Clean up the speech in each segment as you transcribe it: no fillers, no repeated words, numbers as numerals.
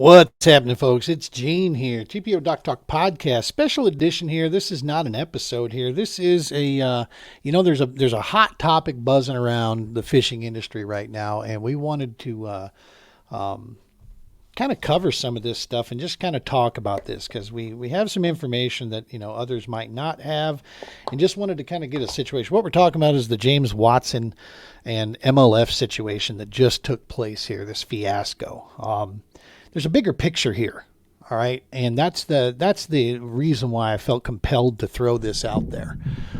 What's happening, folks? It's Gene here. TPO Doc Talk Podcast, special edition here. This is not an episode here. This is there's a hot topic buzzing around the fishing industry right now, and we wanted to kind of cover some of this stuff and just kind of talk about this because we have some information that others might not have, and just wanted to kind of get a situation. What we're talking about is the James Watson and MLF situation that just took place here. This fiasco. There's a bigger picture here, all right, and that's the reason why I felt compelled to throw this out there.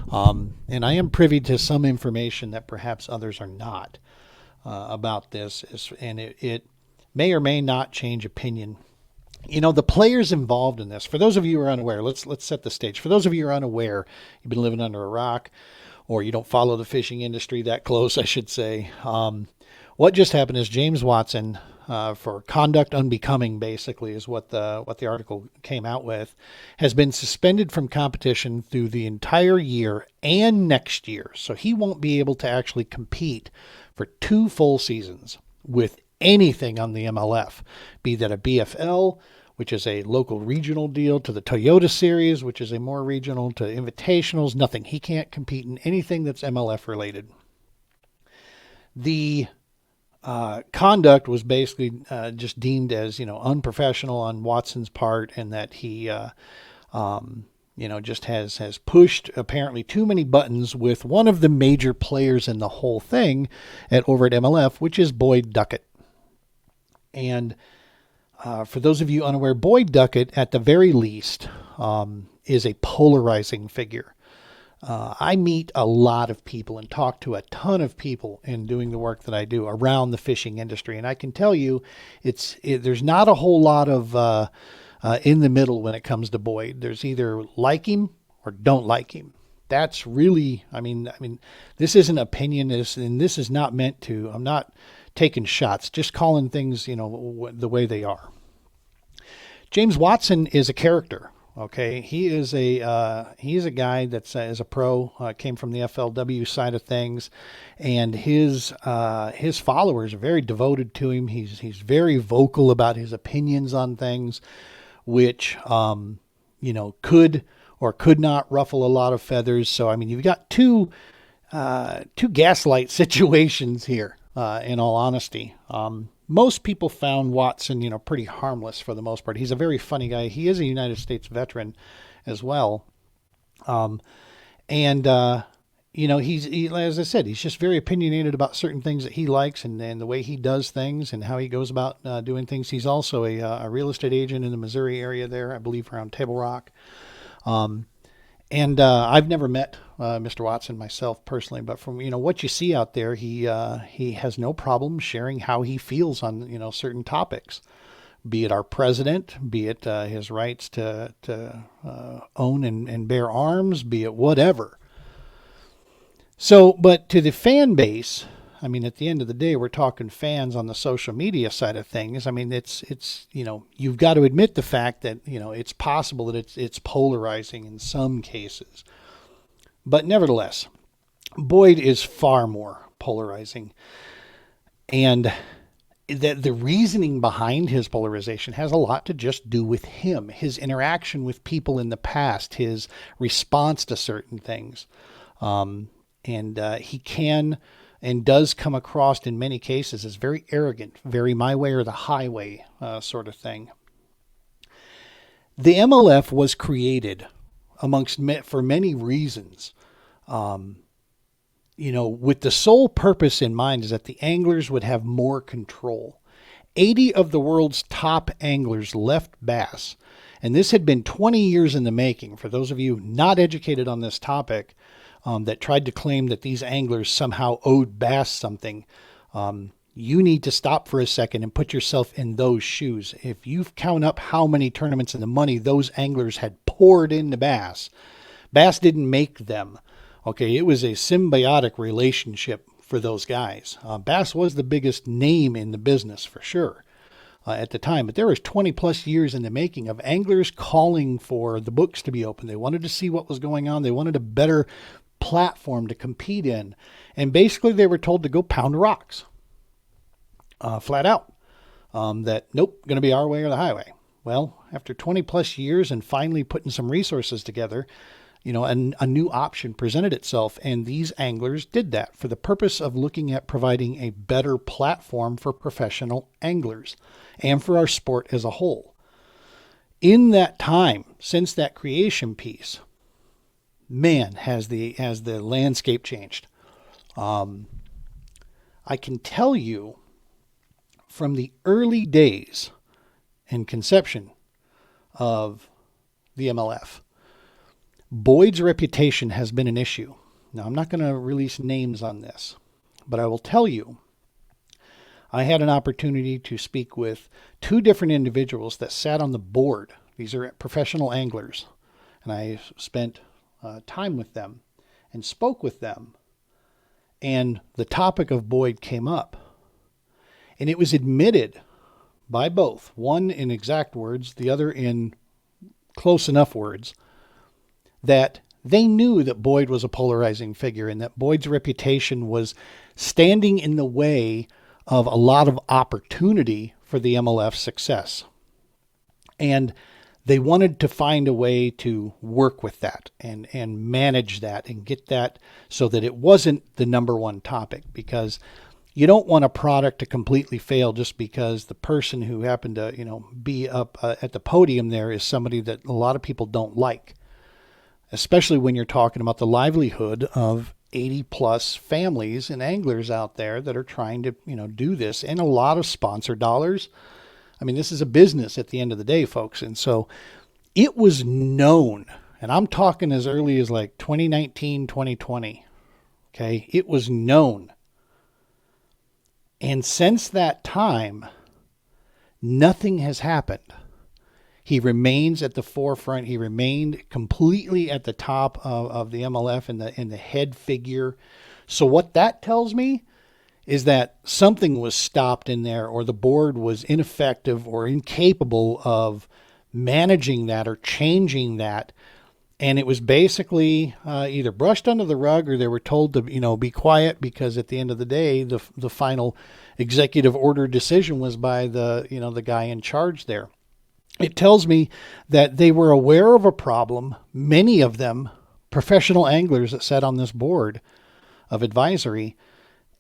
And I am privy to some information that perhaps others are not about this, and it may or may not change opinion. The players involved in this. For those of you who are unaware, let's set the stage. For those of you who are unaware, you've been living under a rock, or you don't follow the fishing industry that close, I should say. What just happened is James Watson, for conduct unbecoming, basically, is what the article came out with, has been suspended from competition through the entire year and next year. So he won't be able to actually compete for 2 full seasons with anything on the MLF, be that a BFL, which is a local regional deal, to the Toyota Series, which is a more regional, to invitationals, nothing. He can't compete in anything that's MLF related. The conduct was basically just deemed as, unprofessional on Watson's part, and that he, just has pushed apparently too many buttons with one of the major players in the whole thing over at MLF, which is Boyd Duckett. And for those of you unaware, Boyd Duckett, at the very least, is a polarizing figure. I meet a lot of people and talk to a ton of people in doing the work that I do around the fishing industry. And I can tell you there's not a whole lot of in the middle when it comes to Boyd. There's either like him or don't like him. That's really, I mean, this isn't opinion, and this is not meant to, I'm not taking shots, just calling things, the way they are. James Watson is a character. Okay, he's a guy that's is a pro, came from the FLW side of things, and his followers are very devoted to him. He's very vocal about his opinions on things, which could or could not ruffle a lot of feathers. So you've got two gaslight situations here. In all honesty, most people found Watson, pretty harmless for the most part. He's a very funny guy. He is a United States veteran as well. He's, as I said, he's just very opinionated about certain things that he likes and the way he does things and how he goes about doing things. He's also a real estate agent in the Missouri area there, I believe around Table Rock. I've never met Mr. Watson myself personally, but from what you see out there, he has no problem sharing how he feels on certain topics, be it our president, be it his rights to own and bear arms, be it whatever. So, but to the fan base, at the end of the day, we're talking fans on the social media side of things. It's you've got to admit the fact that it's possible that it's polarizing in some cases. But nevertheless, Boyd is far more polarizing. And the reasoning behind his polarization has a lot to just do with him, his interaction with people in the past, his response to certain things. He can and does come across in many cases as very arrogant, very my way or the highway sort of thing. The MLF was created for many reasons, with the sole purpose in mind is that the anglers would have more control. 80 of the world's top anglers left bass, and this had been 20 years in the making. For those of you not educated on this topic, that tried to claim that these anglers somehow owed bass something, you need to stop for a second and put yourself in those shoes. If you count up how many tournaments and the money those anglers had poured into bass didn't make them. Okay, it was a symbiotic relationship for those guys. Bass was the biggest name in the business for sure at the time, but there was 20 plus years in the making of anglers calling for the books to be open. They wanted to see what was going on. They wanted a better platform to compete in, and basically they were told to go pound rocks, flat out. that, nope, going to be our way or the highway. Well, after 20 plus years and finally putting some resources together, a new option presented itself, and these anglers did that for the purpose of looking at providing a better platform for professional anglers and for our sport as a whole. In that time, since that creation piece, man, has the landscape changed. I can tell you from the early days and conception of the MLF, Boyd's reputation has been an issue. Now, I'm not going to release names on this, but I will tell you, I had an opportunity to speak with two different individuals that sat on the board. These are professional anglers, and I spent time with them and spoke with them, and the topic of Boyd came up, and it was admitted by both, one in exact words, the other in close enough words, that they knew that Boyd was a polarizing figure and that Boyd's reputation was standing in the way of a lot of opportunity for the MLF success. And they wanted to find a way to work with that and manage that and get that so that it wasn't the number one topic, because you don't want a product to completely fail just because the person who happened to, be up at the podium there is somebody that a lot of people don't like, especially when you're talking about the livelihood of 80 plus families and anglers out there that are trying to, do this, and a lot of sponsor dollars. I mean, this is a business at the end of the day, folks. And so it was known, and I'm talking as early as like 2019, 2020. Okay. It was known. And since that time, nothing has happened. He remains at the forefront. He remained completely at the top of the MLF and the head figure. So what that tells me is that something was stopped in there, or the board was ineffective or incapable of managing that or changing that. And it was basically either brushed under the rug, or they were told to, be quiet, because at the end of the day, the final executive order decision was by the guy in charge there. It tells me that they were aware of a problem, many of them professional anglers that sat on this board of advisory,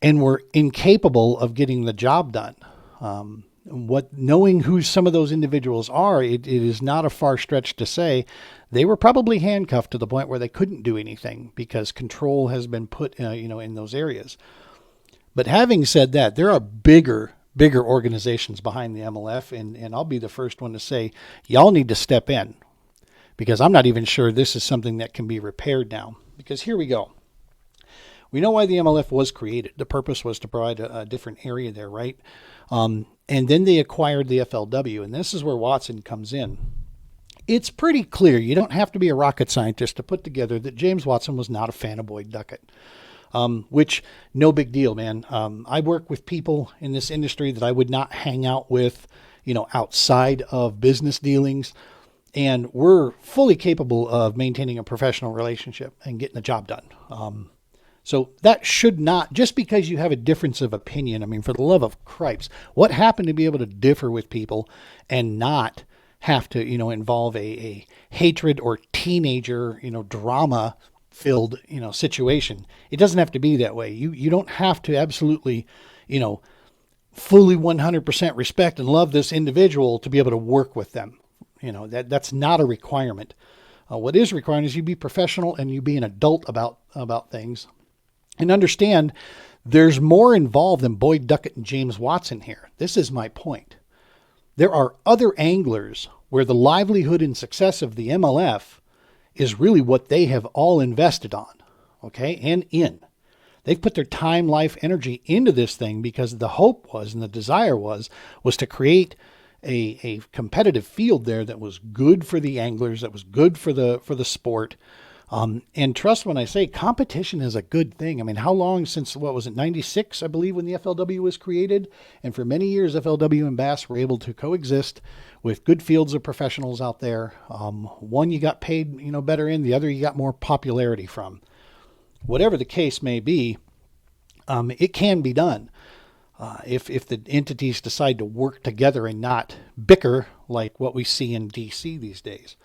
and were incapable of getting the job done. Knowing who some of those individuals are, it is not a far stretch to say they were probably handcuffed to the point where they couldn't do anything because control has been put, in those areas. But having said that, there are bigger organizations behind the MLF, and I'll be the first one to say, y'all need to step in, because I'm not even sure this is something that can be repaired now. Because here we go. We know why the MLF was created. The purpose was to provide a different area there, right? And then they acquired the FLW, and this is where Watson comes in. It's pretty clear, you don't have to be a rocket scientist to put together that James Watson was not a fan of Boyd Duckett. Which, no big deal, man. I work with people in this industry that I would not hang out with, outside of business dealings. And we're fully capable of maintaining a professional relationship and getting the job done. So that should not, just because you have a difference of opinion, I mean, for the love of cripes, what happened to be able to differ with people and not have to, involve a hatred or teenager, drama filled, situation. It doesn't have to be that way. You don't have to absolutely, fully 100% respect and love this individual to be able to work with them. That's not a requirement. What is required is you be professional and you be an adult about things, and understand there's more involved than Boyd Duckett and James Watson here. This is my point. There are other anglers where the livelihood and success of the MLF is really what they have all invested on, okay, and in. They've put their time, life, energy into this thing because the hope was, and the desire was to create a competitive field there that was good for the anglers, that was good for the sport. And trust when I say competition is a good thing. I mean, how long since, 96, I believe, when the FLW was created? And for many years, FLW and Bass were able to coexist with good fields of professionals out there. One you got paid, better in, the other you got more popularity from. Whatever the case may be, it can be done. if the entities decide to work together and not bicker like what we see in DC these days.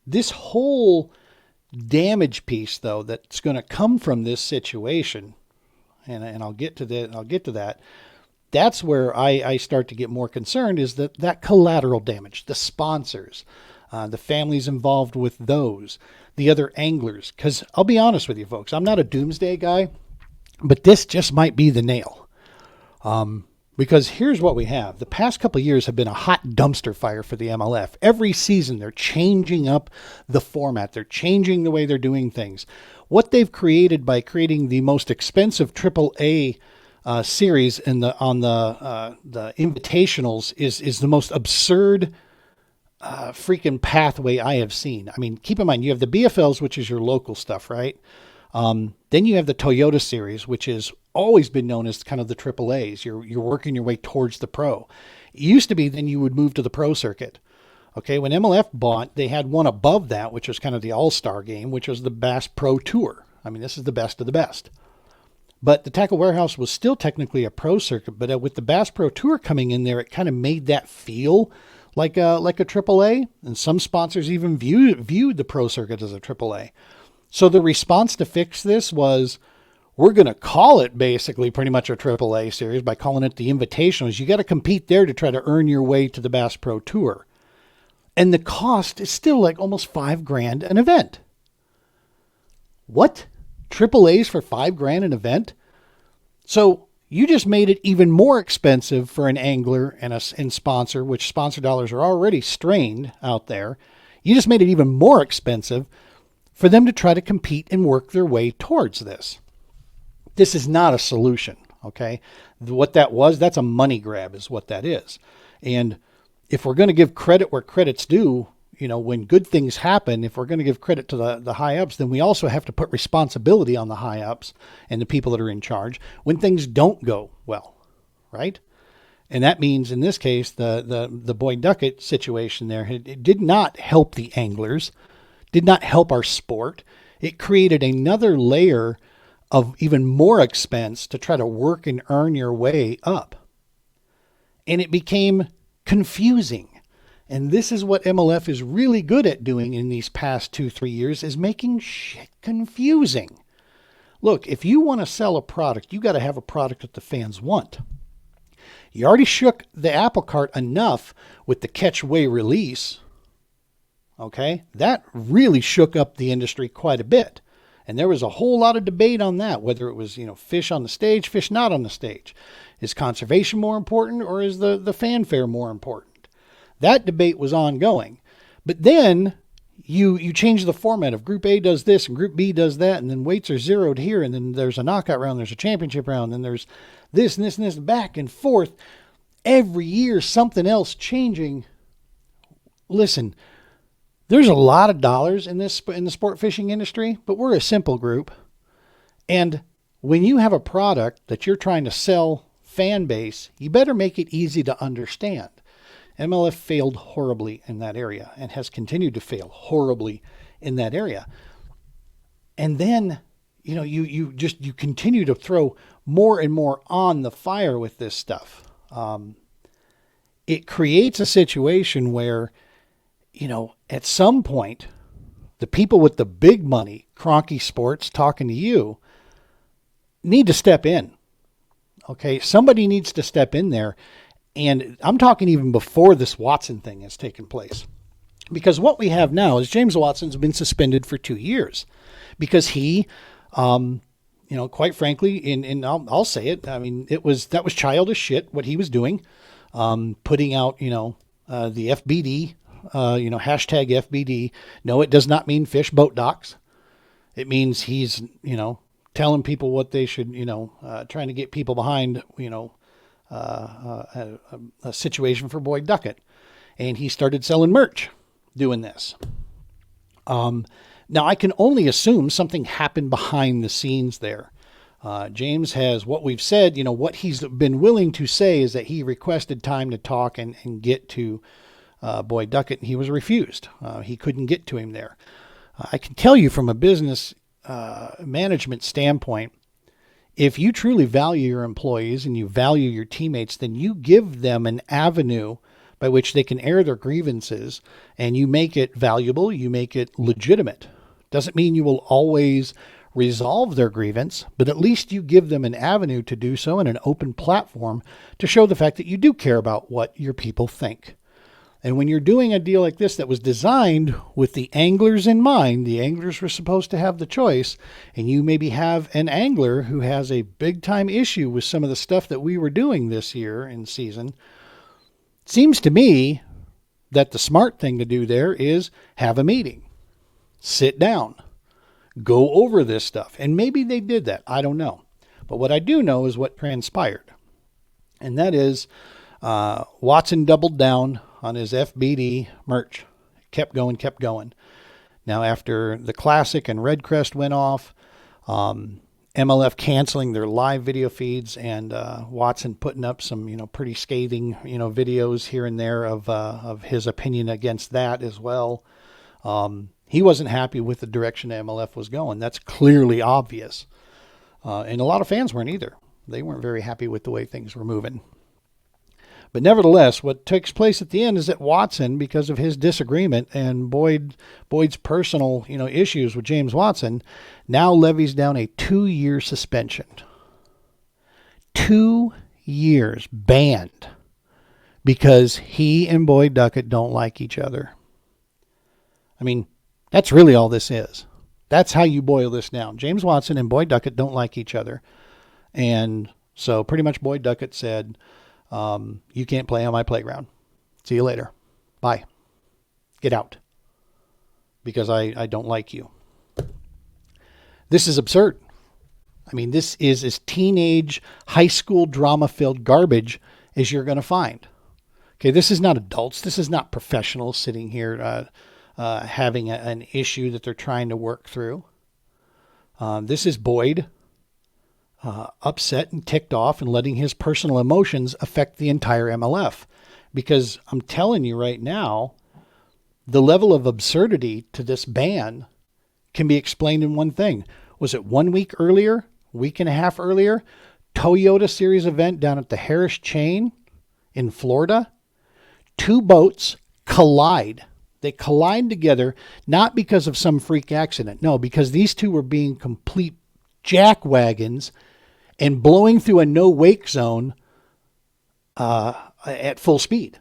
This whole damage piece, though, that's going to come from this situation, and I'll get to that. That's where I start to get more concerned, is that collateral damage, the sponsors, the families involved with those, the other anglers. Because I'll be honest with you, folks, I'm not a doomsday guy, but this just might be the nail. Because here's what we have. The past couple of years have been a hot dumpster fire for the MLF. Every season, they're changing up the format. They're changing the way they're doing things. What they've created by creating the most expensive AAA series on the invitationals is the most absurd freaking pathway I have seen. I mean, keep in mind, you have the BFLs, which is your local stuff, right? Then you have the Toyota series, which has always been known as kind of the AAAs. You're working your way towards the pro. It used to be then you would move to the pro circuit. Okay, when MLF bought, they had one above that, which was kind of the all-star game, which was the Bass Pro Tour. I mean, this is the best of the best. But the Tackle Warehouse was still technically a pro circuit, but with the Bass Pro Tour coming in there, it kind of made that feel like a AAA, and some sponsors even viewed the pro circuit as a AAA. So the response to fix this was, we're going to call it basically pretty much a AAA series by calling it the Invitationals. You got to compete there to try to earn your way to the Bass Pro Tour. And the cost is still like almost $5,000 an event. What? AAAs for $5,000 an event? So you just made it even more expensive for an angler and sponsor, which sponsor dollars are already strained out there. You just made it even more expensive for them to try to compete and work their way towards this. This is not a solution, okay? What that was, that's a money grab is what that is. And if we're going to give credit where credit's due, you know, when good things happen, if we're going to give credit to the high ups, then we also have to put responsibility on the high ups and the people that are in charge when things don't go well, right? And that means in this case, the Boyd Duckett situation there, it did not help the anglers, did not help our sport. It created another layer of even more expense to try to work and earn your way up. And it became confusing. And this is what MLF is really good at doing in these past 2-3 years, is making shit confusing. Look, if you want to sell a product, you got to have a product that the fans want. You already shook the apple cart enough with the catch, weigh, release. Okay? That really shook up the industry quite a bit. And there was a whole lot of debate on that, whether it was, fish on the stage, fish not on the stage. Is conservation more important, or is the fanfare more important? That debate was ongoing. But then you change the format of Group A does this and Group B does that, and then weights are zeroed here, and then there's a knockout round, there's a championship round, and there's this and this and this, back and forth. Every year something else changing. Listen, there's a lot of dollars in the sport fishing industry, but we're a simple group. And when you have a product that you're trying to sell fan base, you better make it easy to understand. MLF failed horribly in that area and has continued to fail horribly in that area. And then, you continue to throw more and more on the fire with this stuff. It creates a situation where, at some point, the people with the big money, Cronky Sports talking to you, need to step in. Okay, somebody needs to step in there. And I'm talking even before this Watson thing has taken place. Because what we have now is James Watson's been suspended for 2 years. Because he, quite frankly, and I'll say it, I mean, that was childish shit what he was doing. Putting out, the FBD, hashtag FBD. No, it does not mean fish boat docks. It means he's, telling people what they should, trying to get people behind, a situation for Boyd Duckett. And he started selling merch doing this. Now, I can only assume something happened behind the scenes there. James has, what we've said, what he's been willing to say is that he requested time to talk and get to Boyd Duckett, and he was refused. He couldn't get to him there. I can tell you from a business management standpoint, If you truly value your employees and you value your teammates, then you give them an avenue by which they can air their grievances, and you make it valuable, you make it legitimate. Doesn't mean you will always resolve their grievance, but at least you give them an avenue to do so and an open platform to show the fact that you do care about what your people think. And when you're doing a deal like this that was designed with the anglers in mind, the anglers were supposed to have the choice, and you maybe have an angler who has a big time issue with some of the stuff that we were doing this year in season, it seems to me that the smart thing to do there is have a meeting, sit down, go over this stuff. And maybe they did that. I don't know. But what I do know is what transpired. And that is Watson doubled down on his FBD merch. Kept going. Now, after the Classic and Redcrest went off, MLF canceling their live video feeds, and Watson putting up some, pretty scathing, videos here and there of his opinion against that as well. He wasn't happy with the direction MLF was going. That's clearly obvious. And a lot of fans weren't either. They weren't very happy with the way things were moving. But nevertheless, what takes place at the end is that Watson, because of his disagreement and Boyd's personal, issues with James Watson, now levies down a 2-year suspension. 2 years banned because he and Boyd Duckett don't like each other. I mean, that's really all this is. That's how you boil this down. James Watson and Boyd Duckett don't like each other. And so pretty much Boyd Duckett said, you can't play on my playground. See you later. Bye. Get out. Because I don't like you. This is absurd. I mean, this is as teenage, high school drama-filled garbage as you're going to find. Okay, this is not adults. This is not professionals sitting here having an issue that they're trying to work through. This is Boyd upset and ticked off and letting his personal emotions affect the entire MLF. Because I'm telling you right now, the level of absurdity to this ban can be explained in one thing. Was it 1 week earlier, week and a half earlier, Toyota Series event down at the Harris Chain in Florida? 2 boats collide. They collide together, not because of some freak accident. No, because these two were being complete jackwagons and blowing through a no-wake zone at full speed.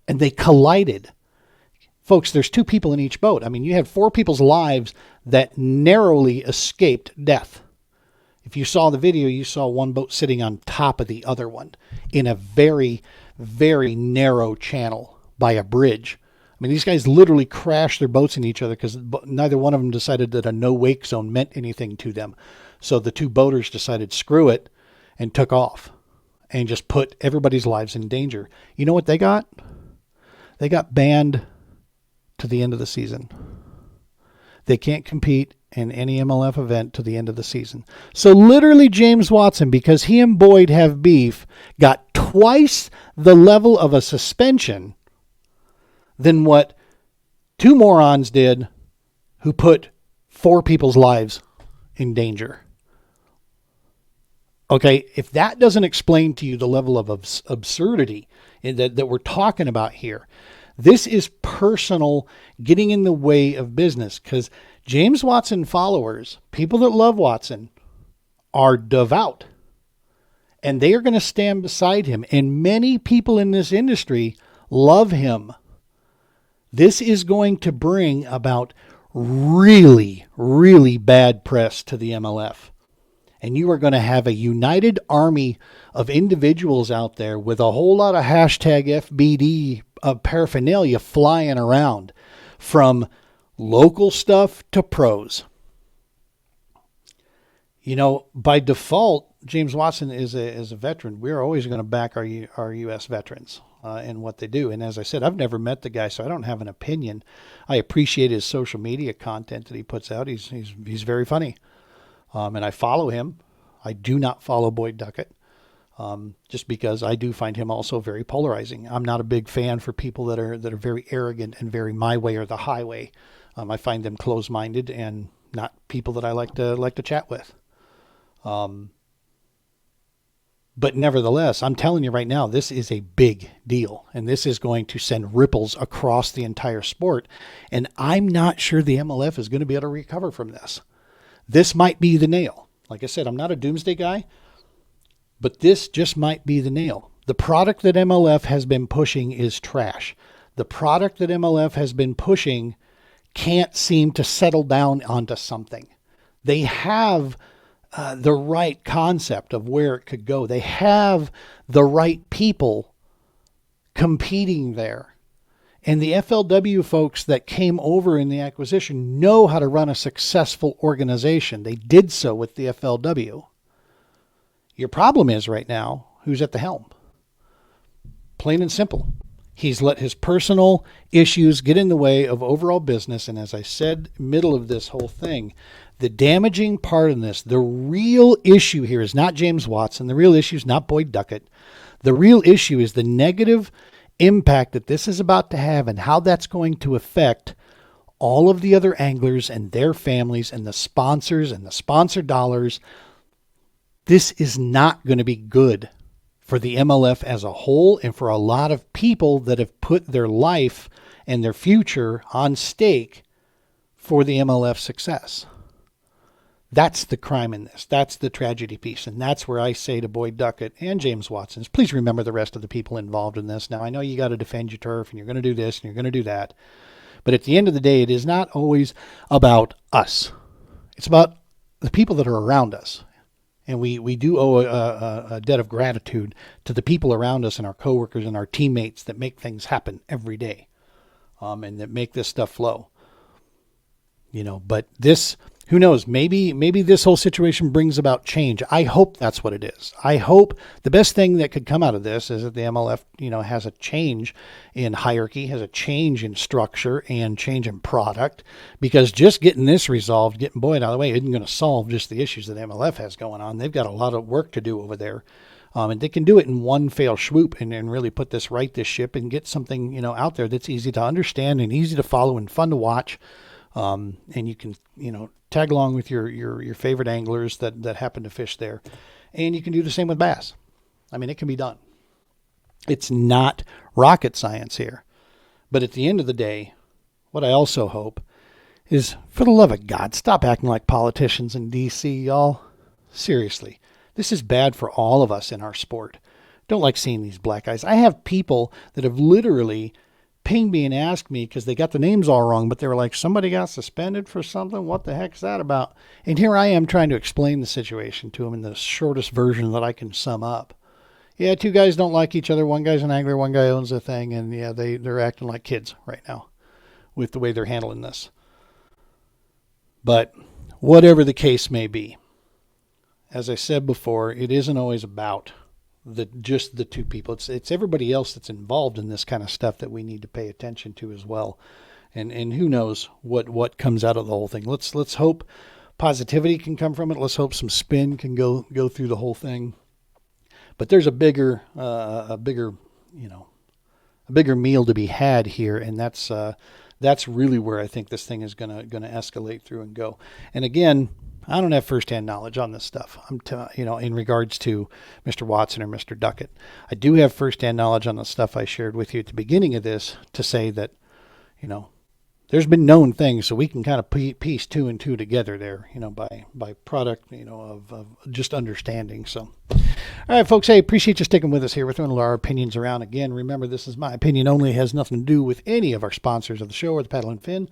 And they collided. Folks, there's 2 people in each boat. I mean, you had 4 people's lives that narrowly escaped death. If you saw the video, you saw one boat sitting on top of the other one in a very, very narrow channel by a bridge. I mean, these guys literally crashed their boats into each other because neither one of them decided that a no-wake zone meant anything to them. So the 2 boaters decided, screw it, and took off and just put everybody's lives in danger. You know what they got? They got banned to the end of the season. They can't compete in any MLF event to the end of the season. So literally James Watson, because he and Boyd have beef, got twice the level of a suspension than what 2 morons did who put 4 people's lives in danger. Okay, if that doesn't explain to you the level of absurdity that we're talking about here, this is personal getting in the way of business, because James Watson followers, people that love Watson, are devout. And they are going to stand beside him. And many people in this industry love him. This is going to bring about really, really bad press to the MLF. And you are going to have a united army of individuals out there with a whole lot of hashtag FBD paraphernalia flying around, from local stuff to pros. By default, James Watson is a veteran. We're always going to back our U.S. veterans and what they do. And as I said, I've never met the guy, so I don't have an opinion. I appreciate his social media content that he puts out. He's very funny. And I follow him. I do not follow Boyd Duckett, just because I do find him also very polarizing. I'm not a big fan for people that are very arrogant and very my way or the highway. I find them closed-minded and not people that I like to chat with. But nevertheless, I'm telling you right now, this is a big deal. And this is going to send ripples across the entire sport. And I'm not sure the MLF is going to be able to recover from this. This might be the nail. Like I said, I'm not a doomsday guy, but this just might be the nail. The product that MLF has been pushing is trash. The product that MLF has been pushing can't seem to settle down onto something. They have the right concept of where it could go. They have the right people competing there. And the FLW folks that came over in the acquisition know how to run a successful organization. They did so with the FLW. Your problem is right now, who's at the helm? Plain and simple. He's let his personal issues get in the way of overall business. And as I said, middle of this whole thing, the damaging part in this, the real issue here is not James Watson. The real issue is not Boyd Duckett. The real issue is the negative impact that this is about to have and how that's going to affect all of the other anglers and their families and the sponsors and the sponsor dollars. This is not going to be good for the MLF as a whole and for a lot of people that have put their life and their future on stake for the MLF success. That's the crime in this. That's the tragedy piece. And that's where I say to Boyd Duckett and James Watson, please remember the rest of the people involved in this. Now, I know you got to defend your turf and you're going to do this and you're going to do that. But at the end of the day, it is not always about us. It's about the people that are around us. And we do owe a debt of gratitude to the people around us and our coworkers and our teammates that make things happen every day, and that make this stuff flow. But this, who knows, maybe this whole situation brings about change. I hope that's what it is. I hope the best thing that could come out of this is that the MLF, has a change in hierarchy, has a change in structure and change in product, because just getting this resolved, getting Boyd out of the way, isn't going to solve just the issues that MLF has going on. They've got a lot of work to do over there. And they can do it in one fell swoop and really put this ship and get something, out there that's easy to understand and easy to follow and fun to watch. And you can, tag along with your favorite anglers that happen to fish there. And you can do the same with bass. I mean, it can be done. It's not rocket science here. But at the end of the day, what I also hope is, for the love of God, stop acting like politicians in D.C., y'all. Seriously, this is bad for all of us in our sport. Don't like seeing these black eyes. I have people that have literally pinged me and asked me, because they got the names all wrong, but they were like, somebody got suspended for something? What the heck's that about? And here I am trying to explain the situation to them in the shortest version that I can sum up. Yeah, two guys don't like each other. One guy's an angler, one guy owns a thing, and yeah, they're acting like kids right now with the way they're handling this. But whatever the case may be, as I said before, it isn't always about just the two people. It's everybody else that's involved in this kind of stuff that we need to pay attention to as well. And who knows what comes out of the whole thing. Let's hope positivity can come from it. Let's hope some spin can go through the whole thing. But there's a bigger meal to be had here, and that's really where I think this thing is gonna escalate through and go. And again, I don't have firsthand knowledge on this stuff. In regards to Mr. Watson or Mr. Duckett. I do have firsthand knowledge on the stuff I shared with you at the beginning of this to say that, there's been known things, so we can kind of piece two and two together there, by product, of just understanding. So, all right, folks, hey, appreciate you sticking with us here. We're throwing our opinions around again. Remember, this is my opinion only. It has nothing to do with any of our sponsors of the show or the Paddle and Fin.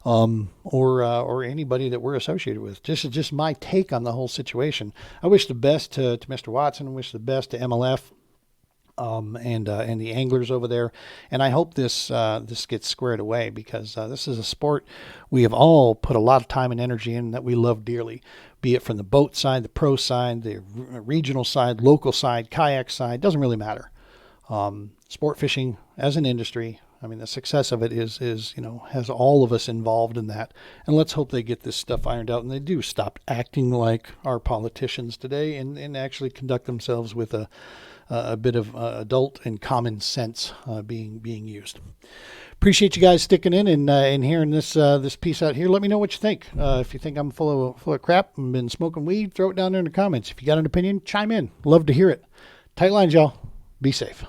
Or anybody that we're associated with. This is just my take on the whole situation. I wish the best to Mr. Watson. I wish the best to MLF, and the anglers over there. And I hope this gets squared away, because this is a sport we have all put a lot of time and energy in that we love dearly, be it from the boat side, the pro side, the regional side, local side, kayak side, doesn't really matter. Sport fishing as an industry, I mean, the success of it is has all of us involved in that. And let's hope they get this stuff ironed out and they do stop acting like our politicians today and actually conduct themselves with a bit of adult and common sense being used. Appreciate you guys sticking in and hearing this this piece out here. Let me know what you think. If you think I'm full of crap and been smoking weed, throw it down there in the comments. If you got an opinion, chime in. Love to hear it. Tight lines, y'all. Be safe.